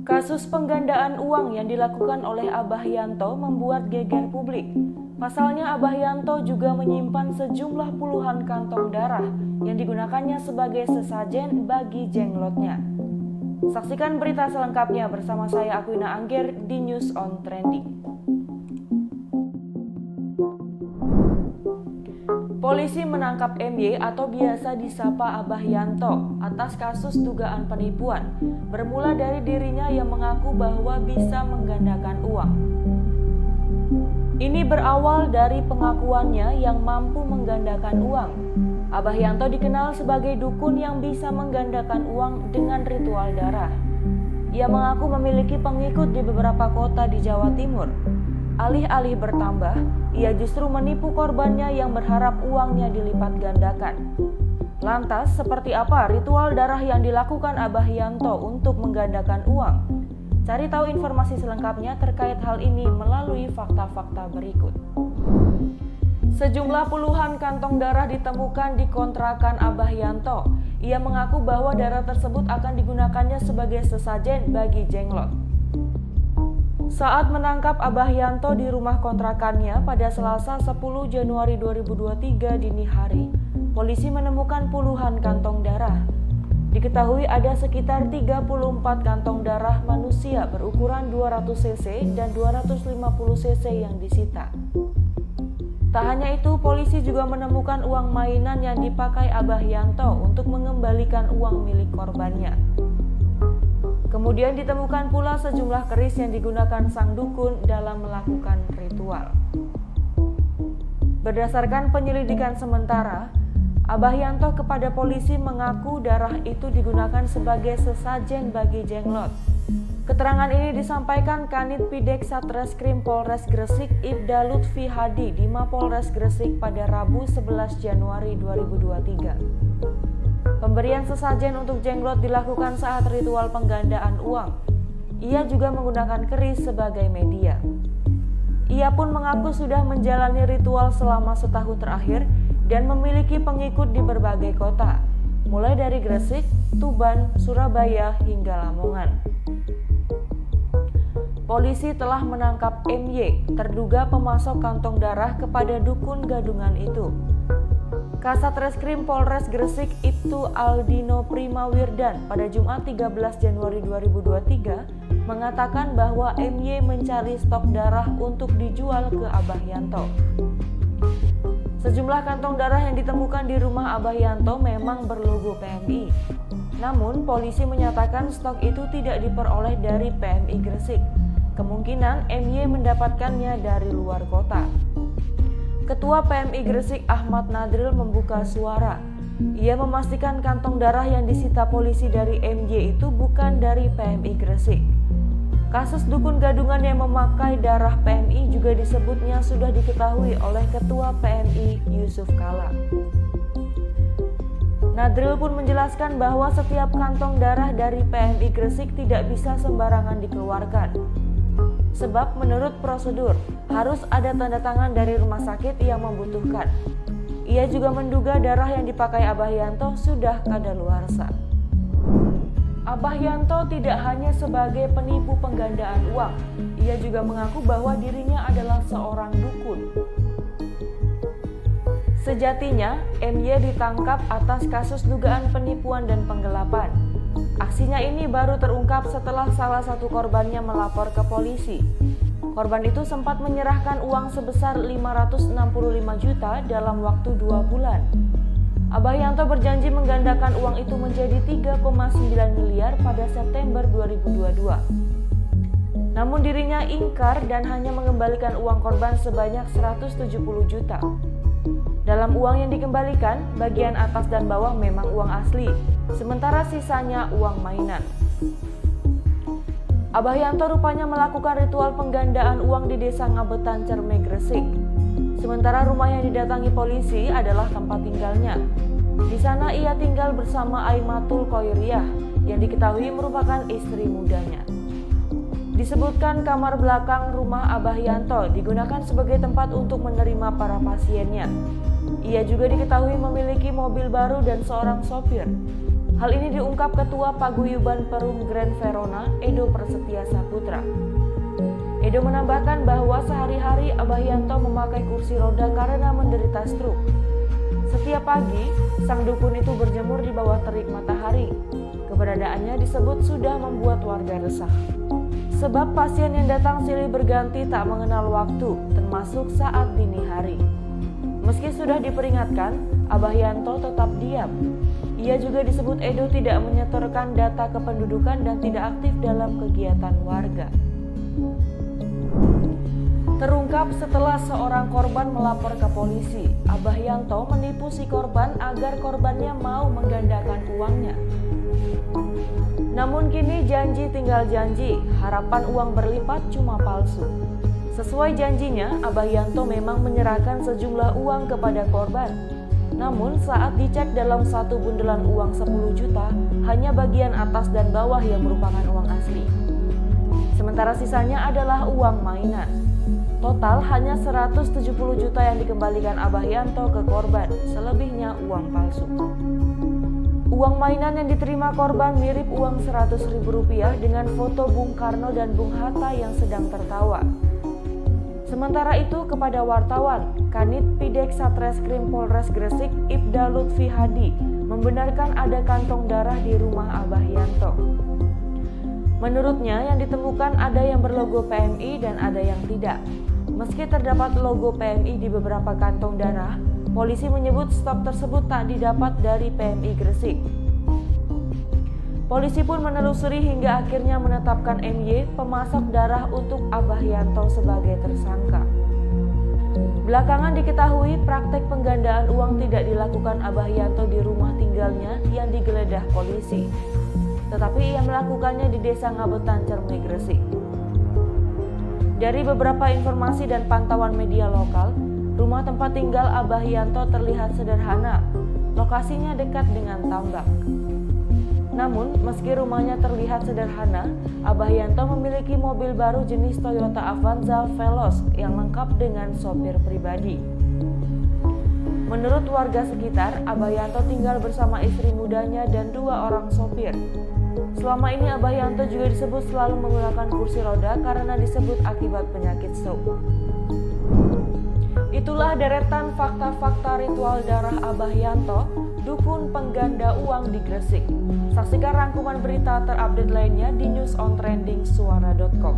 Kasus penggandaan uang yang dilakukan oleh Abah Yanto membuat geger publik. Pasalnya Abah Yanto juga menyimpan sejumlah puluhan kantong darah yang digunakannya sebagai sesajen bagi jenglotnya. Saksikan berita selengkapnya bersama saya Aquina Angger di News on Trending. Polisi menangkap MY atau biasa disapa Abah Yanto atas kasus dugaan penipuan, bermula dari dirinya yang mengaku bahwa bisa menggandakan uang. Ini berawal dari pengakuannya yang mampu menggandakan uang. Abah Yanto dikenal sebagai dukun yang bisa menggandakan uang dengan ritual darah. Ia mengaku memiliki pengikut di beberapa kota di Jawa Timur. Alih-alih bertambah, ia justru menipu korbannya yang berharap uangnya dilipat gandakan. Lantas, seperti apa ritual darah yang dilakukan Abah Yanto untuk menggandakan uang? Cari tahu informasi selengkapnya terkait hal ini melalui fakta-fakta berikut. Sejumlah puluhan kantong darah ditemukan di kontrakan Abah Yanto. Ia mengaku bahwa darah tersebut akan digunakannya sebagai sesajen bagi jenglot. Saat menangkap Abah Yanto di rumah kontrakannya pada Selasa 10 Januari 2023 dini hari, polisi menemukan puluhan kantong darah. Diketahui ada sekitar 34 kantong darah manusia berukuran 200 cc dan 250 cc yang disita. Tak hanya itu, polisi juga menemukan uang mainan yang dipakai Abah Yanto untuk mengembalikan uang milik korbannya. Kemudian ditemukan pula sejumlah keris yang digunakan sang dukun dalam melakukan ritual. Berdasarkan penyelidikan sementara, Abah Yanto kepada polisi mengaku darah itu digunakan sebagai sesajen bagi jenglot. Keterangan ini disampaikan Kanit Pidek Satreskrim Polres Gresik Ibda Lutfi Hadi di Mapolres Gresik pada Rabu 11 Januari 2023. Pemberian sesajen untuk jenglot dilakukan saat ritual penggandaan uang. Ia juga menggunakan keris sebagai media. Ia pun mengaku sudah menjalani ritual selama setahun terakhir dan memiliki pengikut di berbagai kota, mulai dari Gresik, Tuban, Surabaya, hingga Lamongan. Polisi telah menangkap MY, terduga pemasok kantong darah kepada dukun gadungan itu. Kasat Reskrim Polres Gresik Ibtu Aldino Primawirdan pada Jumat 13 Januari 2023 mengatakan bahwa MY mencari stok darah untuk dijual ke Abah Yanto. Sejumlah kantong darah yang ditemukan di rumah Abah Yanto memang berlogo PMI. Namun, polisi menyatakan stok itu tidak diperoleh dari PMI Gresik. Kemungkinan MY mendapatkannya dari luar kota. Ketua PMI Gresik Ahmad Nadril membuka suara. Ia memastikan kantong darah yang disita polisi dari MY itu bukan dari PMI Gresik. Kasus dukun gadungan yang memakai darah PMI juga disebutnya sudah diketahui oleh Ketua PMI Yusuf Kala. Nadril pun menjelaskan bahwa setiap kantong darah dari PMI Gresik tidak bisa sembarangan dikeluarkan. Sebab menurut prosedur, harus ada tanda tangan dari rumah sakit yang membutuhkan. Ia juga menduga darah yang dipakai Abah Yanto sudah kadaluarsa. Abah Yanto tidak hanya sebagai penipu penggandaan uang, ia juga mengaku bahwa dirinya adalah seorang dukun. Sejatinya, MY ditangkap atas kasus dugaan penipuan dan penggelapan. Aksinya ini baru terungkap setelah salah satu korbannya melapor ke polisi. Korban itu sempat menyerahkan uang sebesar 565 juta dalam waktu 2 bulan. Abah Yanto berjanji menggandakan uang itu menjadi 3,9 miliar pada September 2022. Namun dirinya ingkar dan hanya mengembalikan uang korban sebanyak 170 juta. Dalam uang yang dikembalikan, bagian atas dan bawah memang uang asli, sementara sisanya uang mainan. Abah Yanto rupanya melakukan ritual penggandaan uang di Desa Ngabetan, Cerme, Gresik. Sementara rumah yang didatangi polisi adalah tempat tinggalnya. Di sana ia tinggal bersama Aimatul Koiriah, yang diketahui merupakan istri mudanya. Disebutkan kamar belakang rumah Abah Yanto digunakan sebagai tempat untuk menerima para pasiennya. Ia juga diketahui memiliki mobil baru dan seorang sopir. Hal ini diungkap Ketua Paguyuban Perum Grand Verona, Edo Prasetya Saputra. Edo menambahkan bahwa sehari-hari Abah Yanto memakai kursi roda karena menderita stroke. Setiap pagi, sang dukun itu berjemur di bawah terik matahari. Keberadaannya disebut sudah membuat warga resah. Sebab pasien yang datang silih berganti tak mengenal waktu, termasuk saat dini hari. Meski sudah diperingatkan, Abah Yanto tetap diam. Ia juga disebut Edo tidak menyetorkan data kependudukan dan tidak aktif dalam kegiatan warga. Terungkap setelah seorang korban melapor ke polisi, Abah Yanto menipu si korban agar korbannya mau menggandakan uangnya. Namun kini janji tinggal janji, harapan uang berlipat cuma palsu. Sesuai janjinya, Abah Yanto memang menyerahkan sejumlah uang kepada korban. Namun saat dicek dalam satu bundelan uang 10 juta, hanya bagian atas dan bawah yang merupakan uang asli. Sementara sisanya adalah uang mainan. Total hanya 170 juta yang dikembalikan Abah Yanto ke korban, selebihnya uang palsu. Uang mainan yang diterima korban mirip uang Rp100.000 dengan foto Bung Karno dan Bung Hatta yang sedang tertawa. Sementara itu kepada wartawan, Kanit Pidek Satreskrim Polres Gresik Ibda Lutfi Hadi membenarkan ada kantong darah di rumah Abah Yanto. Menurutnya yang ditemukan ada yang berlogo PMI dan ada yang tidak. Meski terdapat logo PMI di beberapa kantong darah, polisi menyebut stok tersebut tak didapat dari PMI Gresik. Polisi pun menelusuri hingga akhirnya menetapkan MY, pemasok darah untuk Abah Yanto sebagai tersangka. Belakangan diketahui praktek penggandaan uang tidak dilakukan Abah Yanto di rumah tinggalnya yang digeledah polisi. Tetapi ia melakukannya di Desa Ngabetan, Cermai, Gresik. Dari beberapa informasi dan pantauan media lokal, rumah tempat tinggal Abah Yanto terlihat sederhana. Lokasinya dekat dengan tambak. Namun, meski rumahnya terlihat sederhana, Abah Yanto memiliki mobil baru jenis Toyota Avanza Veloz yang lengkap dengan sopir pribadi. Menurut warga sekitar, Abah Yanto tinggal bersama istri mudanya dan 2 orang sopir. Selama ini Abah Yanto juga disebut selalu menggunakan kursi roda karena disebut akibat penyakit stroke. Itulah deretan fakta-fakta ritual darah Abah Yanto, dukun pengganda uang di Gresik. Saksikan rangkuman berita terupdate lainnya di newsontrendingsuara.com.